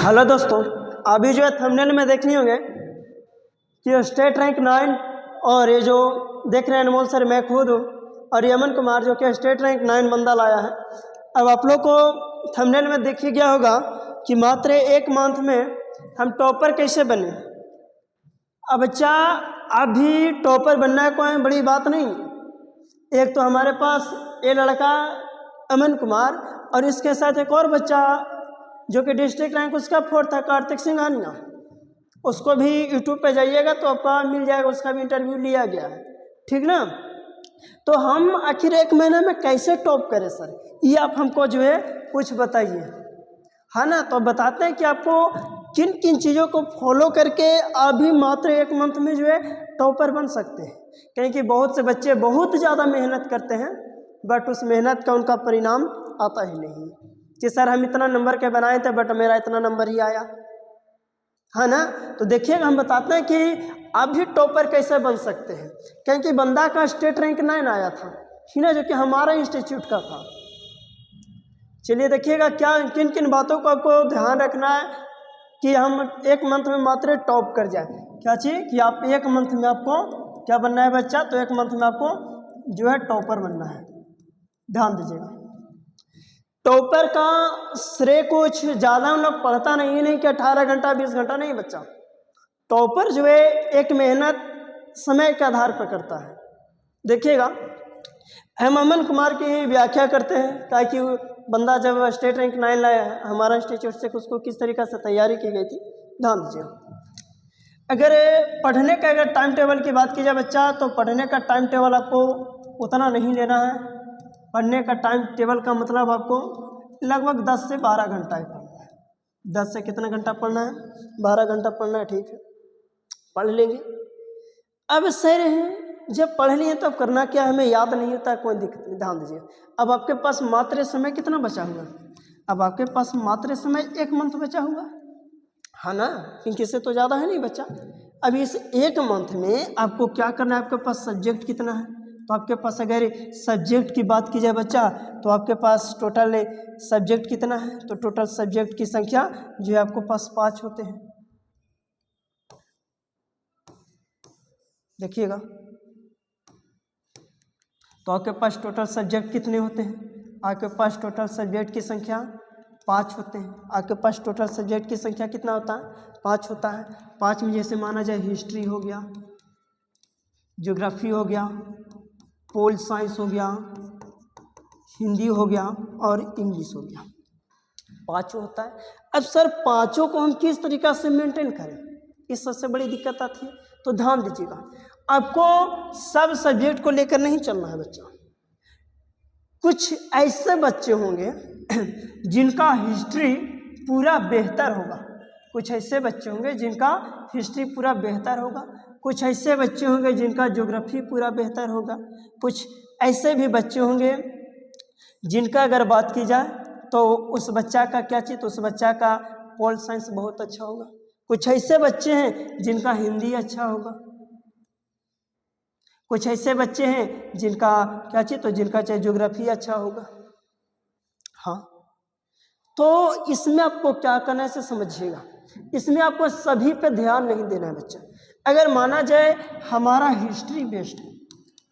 Hello दोस्तों, अभी जो है थंबनेल में देखनी होंगे कि स्टेट रैंक 9 और ये जो देख रहे हैं अनमोल सर, मैं खुद हूँ और ये अमन कुमार जो कि स्टेट रैंक 9 बंदा लाया है। अब आप लोग को थंबनेल में देख ही गया होगा कि मात्र एक मंथ में हम टॉपर कैसे बने। अब बच्चा अभी टॉपर बनना है कोई बड़ी बात नहीं। एक तो हमारे पास ये लड़का अमन कुमार और इसके साथ एक और बच्चा जो कि डिस्ट्रिक्ट रैंक उसका 4 था, कार्तिक सिंघानिया। उसको भी यूट्यूब पे जाइएगा तो आपका मिल जाएगा, उसका भी इंटरव्यू लिया गया है, ठीक ना। तो हम आखिर एक महीने में कैसे टॉप करें सर, ये आप हमको जो है कुछ बताइए, है ना। तो बताते हैं कि आपको किन किन चीज़ों को फॉलो करके अभी मात्र एक मंथ में जो है टॉपर बन सकते हैं। क्योंकि बहुत से बच्चे बहुत ज़्यादा मेहनत करते हैं बट उस मेहनत का उनका परिणाम आता ही नहीं कि सर हम इतना नंबर के बनाए थे बट मेरा इतना नंबर ही आया, है ना। तो देखिएगा हम बताते हैं कि आप भी टॉपर कैसे बन सकते हैं। क्योंकि बंदा का स्टेट रैंक 9 आया था, ठीक ना, जो कि हमारा इंस्टीट्यूट का था। चलिए देखिएगा क्या किन किन बातों को आपको ध्यान रखना है कि हम एक मंथ में मात्र टॉप कर जाए। क्या चाहिए कि आप एक मंथ में आपको क्या बनना है बच्चा, तो एक मंथ में आपको जो है टॉपर बनना है। ध्यान दीजिएगा, टॉपर का श्रेय कुछ ज़्यादा हम लोग पढ़ता नहीं है कि 18 घंटा 20 घंटा नहीं बच्चा। टॉपर जो है एक मेहनत समय के आधार पर करता है। देखिएगा हम अमन कुमार की व्याख्या करते हैं ताकि बंदा जब स्टेट रैंक 9 लाया है हमारा इंस्टीट्यूट से, उसको किस तरीक़े से तैयारी की गई थी। ध्यान दीजिए, अगर पढ़ने का अगर टाइम टेबल की बात की जाए बच्चा, तो पढ़ने का टाइम टेबल आपको उतना नहीं लेना है। पढ़ने का टाइम टेबल का मतलब आपको लगभग 10 से 12 घंटा ही पढ़ना है। 10 से कितना घंटा पढ़ना है, 12 घंटा पढ़ना है, ठीक है, पढ़ लेंगे। अब सर जब पढ़ लिए तो अब करना क्या है, हमें याद नहीं होता, कोई दिक्कत नहीं। ध्यान दीजिए, अब आपके पास मात्र समय कितना बचा हुआ, अब आपके पास मात्र समय एक मंथ बचा हुआ है ना, क्योंकि इससे तो ज़्यादा है नहीं बच्चा। अब इस एक मंथ में आपको क्या करना है, आपके पास सब्जेक्ट कितना है, तो आपके पास अगर सब्जेक्ट की बात की जाए बच्चा तो आपके पास टोटल सब्जेक्ट कितना है, तो टोटल सब्जेक्ट की संख्या जो है आपको पास 5 होते हैं। देखिएगा तो आपके पास टोटल सब्जेक्ट कितने होते हैं, आपके पास टोटल सब्जेक्ट की संख्या 5 होते हैं। आपके पास टोटल सब्जेक्ट की संख्या कितना होता है, 5 होता है। 5 में जैसे माना जाए हिस्ट्री हो गया, ज्योग्राफी हो गया, पोल साइंस हो गया, हिंदी हो गया और इंग्लिश हो गया, 5 होता है। अब सर पाँचों को हम किस तरीक़ा से मेंटेन करें, इस सबसे बड़ी दिक्कत आती है। तो ध्यान दीजिएगा, आपको सब सब्जेक्ट को लेकर नहीं चलना है बच्चा। कुछ ऐसे बच्चे होंगे जिनका हिस्ट्री पूरा बेहतर होगा, कुछ ऐसे बच्चे होंगे जिनका हिस्ट्री पूरा बेहतर होगा, कुछ ऐसे बच्चे होंगे जिनका ज्योग्राफी पूरा बेहतर होगा, कुछ ऐसे भी बच्चे होंगे जिनका अगर बात की जाए तो उस बच्चा का क्या चीज़, तो उस बच्चा का पोल साइंस बहुत अच्छा होगा। कुछ ऐसे बच्चे हैं जिनका हिंदी अच्छा होगा, कुछ ऐसे बच्चे हैं जिनका क्या चीज़, तो जिनका चाहे ज्योग्राफी अच्छा होगा। हाँ, तो इसमें आपको क्या करना है, इसे समझिएगा। इसमें आपको सभी पे ध्यान नहीं देना है बच्चा। अगर माना जाए हमारा हिस्ट्री बेस्ड है,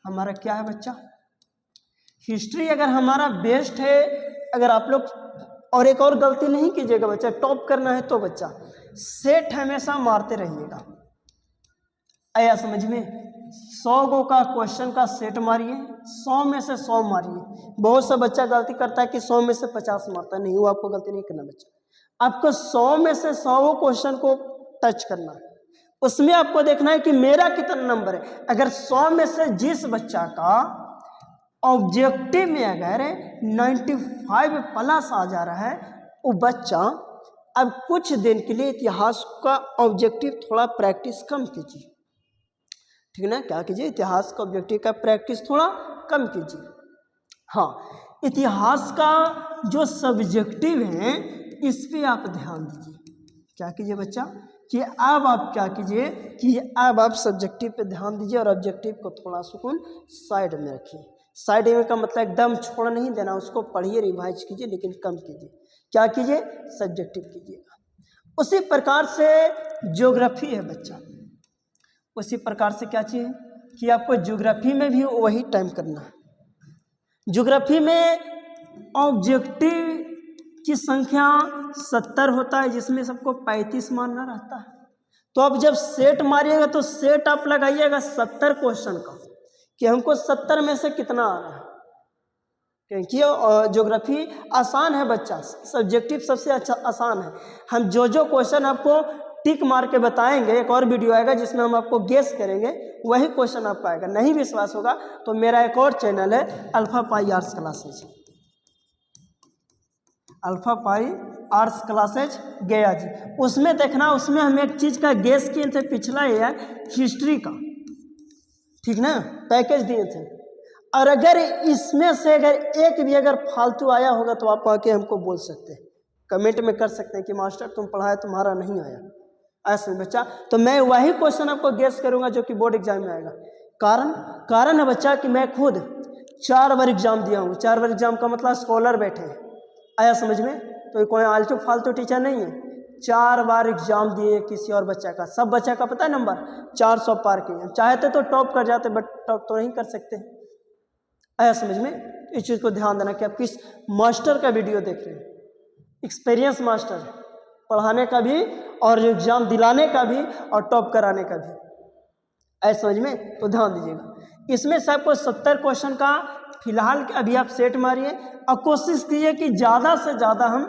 हमारा क्या है बच्चा, हिस्ट्री अगर हमारा बेस्ट है, अगर आप लोग और एक और गलती नहीं कीजिएगा बच्चा, टॉप करना है तो बच्चा सेट हमेशा मारते रहिएगा। आया समझ में, 100 गो का क्वेश्चन का सेट मारिए, 100 में से 100 मारिए। बहुत सा बच्चा गलती करता है कि 100 में से 50 मारता है, नहीं, वो आपको गलती नहीं करना बच्चा। आपको 100 में से 100 क्वेश्चन को टच करना है, उसमें आपको देखना है कि मेरा कितना नंबर है। अगर 100 में से जिस बच्चा का ऑब्जेक्टिव में अगर 95 प्लस आ जा रहा है, वो बच्चा अब कुछ दिन के लिए इतिहास का ऑब्जेक्टिव थोड़ा प्रैक्टिस कम कीजिए, ठीक ना। क्या कीजिए, इतिहास का ऑब्जेक्टिव का प्रैक्टिस थोड़ा कम कीजिए। हाँ, इतिहास का जो सब्जेक्टिव है इस पे आप ध्यान दीजिए। क्या कीजिए बच्चा कि अब आप क्या कीजिए कि अब आप सब्जेक्टिव पे ध्यान दीजिए और ऑब्जेक्टिव को थोड़ा सुकून साइड में रखिए। साइड में का मतलब एकदम छोड़ नहीं देना, उसको पढ़िए, रिवाइज कीजिए, लेकिन कम कीजिए। क्या कीजिए, सब्जेक्टिव कीजिएगा। उसी प्रकार से ज्योग्राफी है बच्चा, उसी प्रकार से क्या चाहिए कि आपको ज्योग्राफी में भी वही टाइम करना है। ज्योग्राफी में ऑब्जेक्टिव की संख्या 70 होता है, जिसमें सबको 35 मानना रहता है। तो आप जब सेट मारिएगा तो सेट आप लगाइएगा 70 क्वेश्चन का कि हमको 70 में से कितना आ रहा है, क्योंकि ज्योग्राफी आसान है बच्चा, सब्जेक्टिव सबसे अच्छा आसान है। हम जो जो क्वेश्चन आपको टिक मार के बताएंगे, एक और वीडियो आएगा जिसमें हम आपको गेस करेंगे, वही क्वेश्चन आपका आएगा। नहीं विश्वास होगा तो मेरा एक और चैनल है अल्फा पाई आर्ट्स क्लासेज, अल्फा पाई आर्ट्स क्लासेज गया जी, उसमें देखना। उसमें हम एक चीज़ का गेस किए थे पिछला ईयर हिस्ट्री का, ठीक ना, पैकेज दिए थे। और अगर इसमें से अगर एक भी अगर फालतू आया होगा तो आप आके हमको बोल सकते हैं, कमेंट में कर सकते हैं कि मास्टर तुम पढ़ाए तुम्हारा नहीं आया, ऐसे बच्चा। तो मैं वही क्वेश्चन आपको गेस करूंगा जो कि बोर्ड एग्जाम में आएगा। कारण है बच्चा कि मैं खुद 4 बार एग्जाम दिया हूँ। 4 बार एग्जाम का मतलब स्कॉलर बैठे हैं, आया समझ में? तो कोई आलतू फालतू टीचर नहीं है। 4 बार एग्जाम दिए किसी और बच्चा का, सब बच्चा का पता है नंबर 400 पार किए। चाहते तो टॉप कर जाते, बट टॉप तो नहीं कर सकते। आया समझ में? इस चीज़ को ध्यान देना कि आप किस मास्टर का वीडियो देख रहे हैं। एक्सपीरियंस मास्टर, पढ़ाने का भी और एग्जाम दिलाने का भी और टॉप कराने का भी। आया समझ में? तो ध्यान दीजिएगा। इसमें से आपको 70 क्वेश्चन का फिलहाल अभी आप सेट मारिए और कोशिश कीजिए कि ज़्यादा से ज़्यादा हम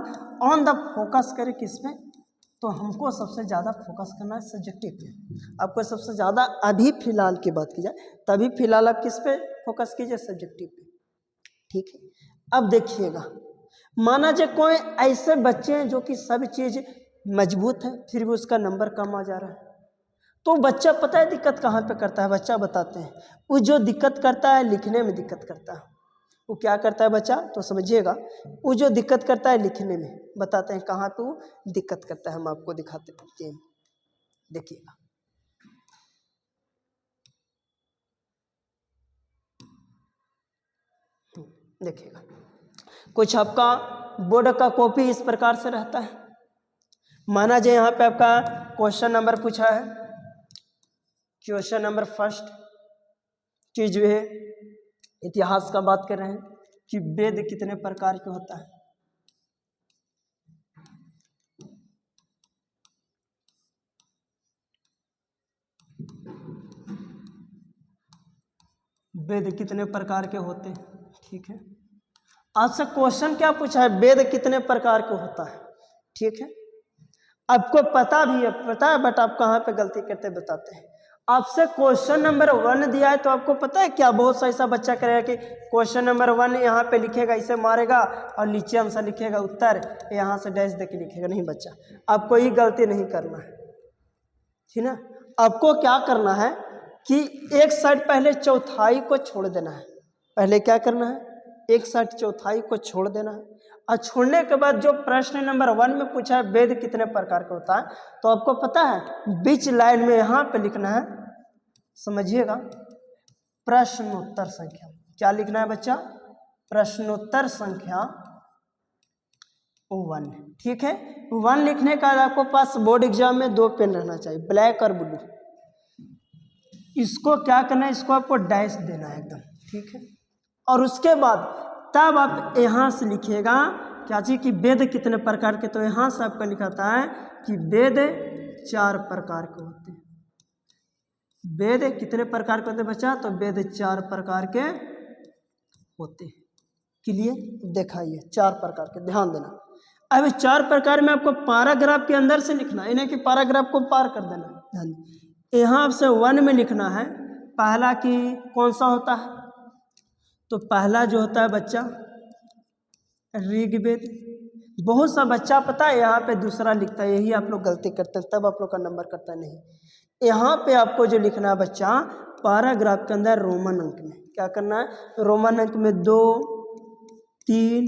ऑन द फोकस करें। किस पे? तो हमको सबसे ज़्यादा फोकस करना है सब्जेक्टिव पे। आपको सबसे ज़्यादा अभी फिलहाल की बात की जाए तभी फिलहाल आप किस पे फोकस कीजिए? सब्जेक्टिव पे, ठीक है। अब देखिएगा, माना जाए कोई ऐसे बच्चे हैं जो कि सब चीज़ मजबूत है फिर भी उसका नंबर कम आ जा रहा है, तो बच्चा पता है दिक्कत कहाँ पे करता है? बच्चा बताते हैं। वो जो दिक्कत करता है लिखने में दिक्कत करता है। वो क्या करता है बच्चा? तो समझिएगा, वो जो दिक्कत करता है लिखने में, बताते हैं कहाँ पे वो दिक्कत करता है। हम आपको दिखाते हैं, देखिएगा। देखिएगा, कुछ आपका बोर्ड का कॉपी इस प्रकार से रहता है। माना जाए यहाँ पे आपका क्वेश्चन नंबर पूछा है, क्वेश्चन नंबर फर्स्ट की जो है इतिहास का बात कर रहे हैं कि वेद कितने प्रकार के होता है। वेद कितने प्रकार के होते हैं, ठीक है। आपसे क्वेश्चन क्या पूछा है? वेद कितने प्रकार के होता है, ठीक है। आपको पता भी है, पता है, बट आप कहाँ पे गलती करते बताते हैं। आपसे क्वेश्चन नंबर 1 दिया है तो आपको पता है क्या? बहुत सा ऐसा बच्चा करेगा कि क्वेश्चन नंबर 1 यहाँ पे लिखेगा, इसे मारेगा और नीचे आंसर लिखेगा, उत्तर यहाँ से डैश दे के लिखेगा। नहीं बच्चा, आपको ये गलती नहीं करना है, ठीक ना। आपको क्या करना है कि एक साइड पहले चौथाई को छोड़ देना है। पहले क्या करना है? एक साइड चौथाई को छोड़ देना है और छोड़ने के बाद जो प्रश्न नंबर 1 में पूछा है वेद कितने प्रकार का होता है, तो आपको पता है बीच लाइन में यहाँ पे लिखना है, समझिएगा, प्रश्नोत्तर संख्या। क्या लिखना है बच्चा? प्रश्नोत्तर संख्या 1, ठीक है। 1 लिखने का आपको पास बोर्ड एग्जाम में 2 पेन रहना चाहिए, ब्लैक और ब्लू। इसको क्या करना है? इसको आपको डैश देना है एकदम, ठीक है। और उसके बाद तब आप यहाँ से लिखिएगा क्या चीज कि वेद कितने प्रकार के। तो यहाँ से आपका लिखाता है कि वेद 4 प्रकार के होते हैं। वेद कितने प्रकार के होते हैं बच्चा? तो वेद 4 प्रकार के होते हैं। क्लियर? दिखाइए 4 प्रकार के, ध्यान देना। अब 4 प्रकार में आपको पैराग्राफ के अंदर से लिखना है, इन्हें कि पैराग्राफ को पार कर देना। ध्यान, यहाँ से 1 में लिखना है पहला कि कौन सा होता है? तो पहला जो होता है बच्चा ऋग्वेद। बहुत सा बच्चा पता है यहाँ पे दूसरा लिखता है, यही आप लोग गलती करते हैं, तब आप लोग का नंबर करता नहीं। यहाँ पे आपको जो लिखना है बच्चा पैराग्राफ के अंदर रोमन अंक में क्या करना है? रोमन अंक में 2, 3,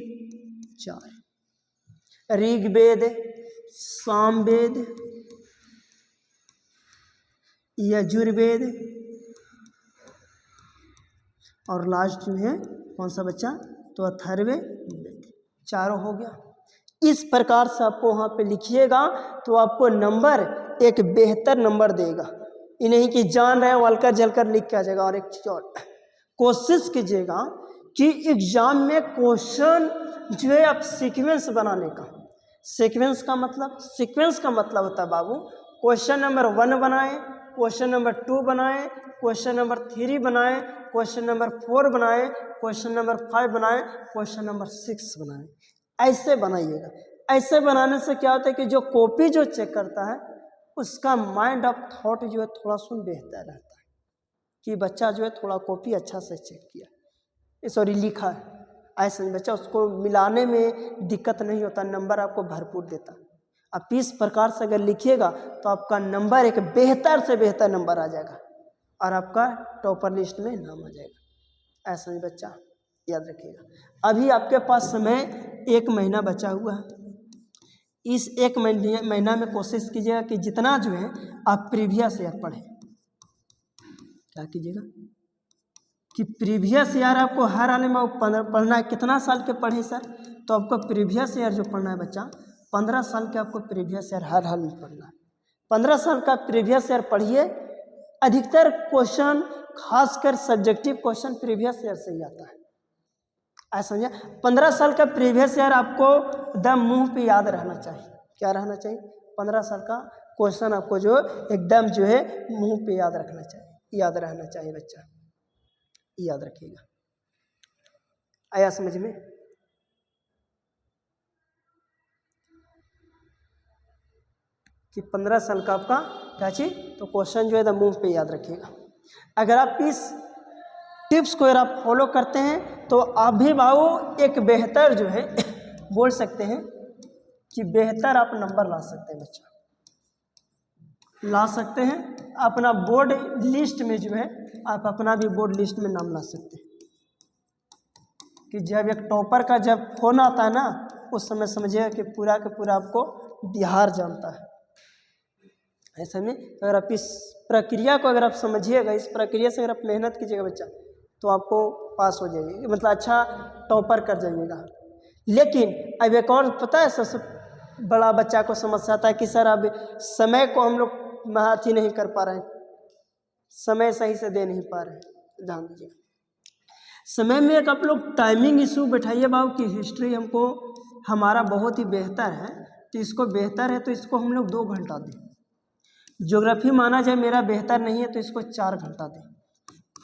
4 ऋग्वेद, सामवेद, यजुर्वेद और लास्ट में है कौन सा बच्चा? तो अथर्ववेद। चारों हो गया। इस प्रकार से आपको वहाँ पे लिखिएगा तो आपको नंबर एक बेहतर नंबर देगा। ये नहीं कि जान रहे हल्का जलकर लिख के आ जाएगा। और एक चीज़ और, कोशिश कीजिएगा कि एग्जाम में क्वेश्चन जो है आप सीक्वेंस बनाने का। सीक्वेंस का मतलब होता है बाबू, क्वेश्चन नंबर 1 बनाए, क्वेश्चन नंबर 2 बनाए, क्वेश्चन नंबर 3 बनाए, क्वेश्चन नंबर 4 बनाए, क्वेश्चन नंबर 5 बनाए, क्वेश्चन नंबर 6 बनाए। ऐसे बनाइएगा। ऐसे बनाने से क्या होता है कि जो कॉपी जो चेक करता है उसका माइंड ऑफ थॉट जो है थोड़ा सुन बेहतर रहता है कि बच्चा जो है थोड़ा कॉपी अच्छा से चेक किया, सॉरी लिखा है। ऐसा नहीं, बच्चा उसको मिलाने में दिक्कत नहीं होता, नंबर आपको भरपूर देता। आप इस प्रकार से अगर लिखिएगा तो आपका नंबर एक बेहतर से बेहतर नंबर आ जाएगा और आपका टॉपर लिस्ट में नाम आ जाएगा। ऐसा नहीं बच्चा, याद रखिएगा। अभी आपके पास समय 1 महीना बचा हुआ है। इस 1 महीना में कोशिश कीजिएगा कि जितना जो है आप प्रीवियस ईयर पढ़ें। क्या कीजिएगा कि प्रीवियस ईयर आपको हर हाल में पढ़ना है। कितना साल के पढ़े सर? तो आपको प्रीवियस ईयर जो पढ़ना है बच्चा, 15 साल के आपको प्रीवियस ईयर हर हाल में पढ़ना है। 15 साल का प्रीवियस ईयर पढ़िए। अधिकतर क्वेश्चन, खासकर सब्जेक्टिव क्वेश्चन प्रीवियस ईयर से ही आता है। ऐसा समझे? 15 साल का प्रीवियस ईयर आपको एकदम मुंह पे याद रहना चाहिए। क्या रहना चाहिए? 15 साल का क्वेश्चन आपको जो एकदम जो है मुंह पे याद रखना चाहिए, याद रहना चाहिए बच्चा, याद रखिएगा। आया समझ में? कि 15 साल का आपका क्या चीज, तो क्वेश्चन जो है मुंह पे याद रखिएगा। अगर आप इस टिप्स को अगर आप फॉलो करते हैं तो आप भी बाबू एक बेहतर जो है बोल सकते हैं कि बेहतर आप नंबर ला सकते हैं बच्चा, ला सकते हैं। अपना बोर्ड लिस्ट में जो है आप अपना भी बोर्ड लिस्ट में नाम ला सकते हैं। कि जब एक टॉपर का जब फोन आता है ना, उस समय समझिएगा कि पूरा का पूरा आपको बिहार जानता है। ऐसा में अगर आप इस प्रक्रिया को अगर आप समझिएगा, इस प्रक्रिया से अगर आप मेहनत कीजिएगा बच्चा, तो आपको पास हो जाइए, मतलब अच्छा टॉपर कर जाइएगा। लेकिन अब एक और पता है सबसे बड़ा बच्चा को समस्या आता है कि सर अब समय को हम लोग महत्व नहीं कर पा रहे हैं, समय सही से दे नहीं पा रहे हैं। ध्यान दीजिए, समय में एक आप लोग टाइमिंग इशू बैठाइए बाबू की हिस्ट्री हमको हमारा बहुत ही बेहतर है, तो इसको बेहतर है तो इसको हम लोग 2 घंटा दें। ज्योग्राफी माना जाए मेरा बेहतर नहीं है तो इसको 4 घंटा दें।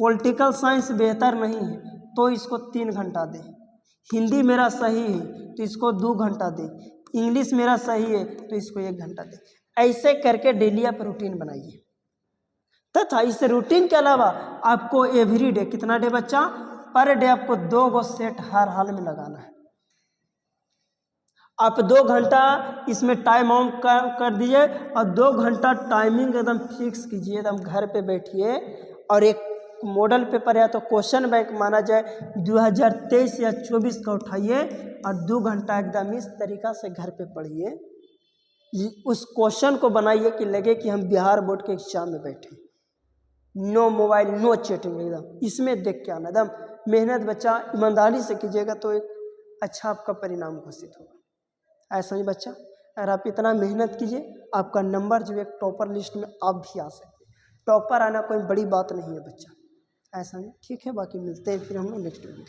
पॉलिटिकल साइंस बेहतर नहीं है तो इसको 3 घंटा दें। हिंदी मेरा सही है तो इसको 2 घंटा दें। इंग्लिश मेरा सही है तो इसको 1 घंटा दें। ऐसे करके डेली आप रूटीन बनाइए। तथा इस रूटीन के अलावा आपको एवरी डे, कितना डे बच्चा? पर डे आपको 2 गो सेट हर हाल में लगाना है। आप 2 घंटा इसमें टाइम आउट कर दीजिए और 2 घंटा टाइमिंग एकदम फिक्स कीजिए। एकदम घर पे बैठिए और एक मॉडल पेपर या तो क्वेश्चन बैंक माना जाए 2023 या 24 का उठाइए और 2 घंटा एकदम इस तरीका से घर पे पढ़िए। उस क्वेश्चन को बनाइए कि लगे कि हम बिहार बोर्ड के एग्जाम में बैठे। नो मोबाइल, नो चैटिंग, एकदम इसमें देख के आना। एकदम मेहनत बच्चा ईमानदारी से कीजिएगा तो एक अच्छा आपका परिणाम घोषित होगा। ऐसा ही बच्चा अगर आप इतना मेहनत कीजिए, आपका नंबर जो है टॉपर लिस्ट में आप भी आ सकते हैं। टॉपर आना कोई बड़ी बात नहीं है बच्चा। ऐसा नहीं, ठीक है, बाकी मिलते हैं फिर हम लोग नेक्स्ट वीडियो।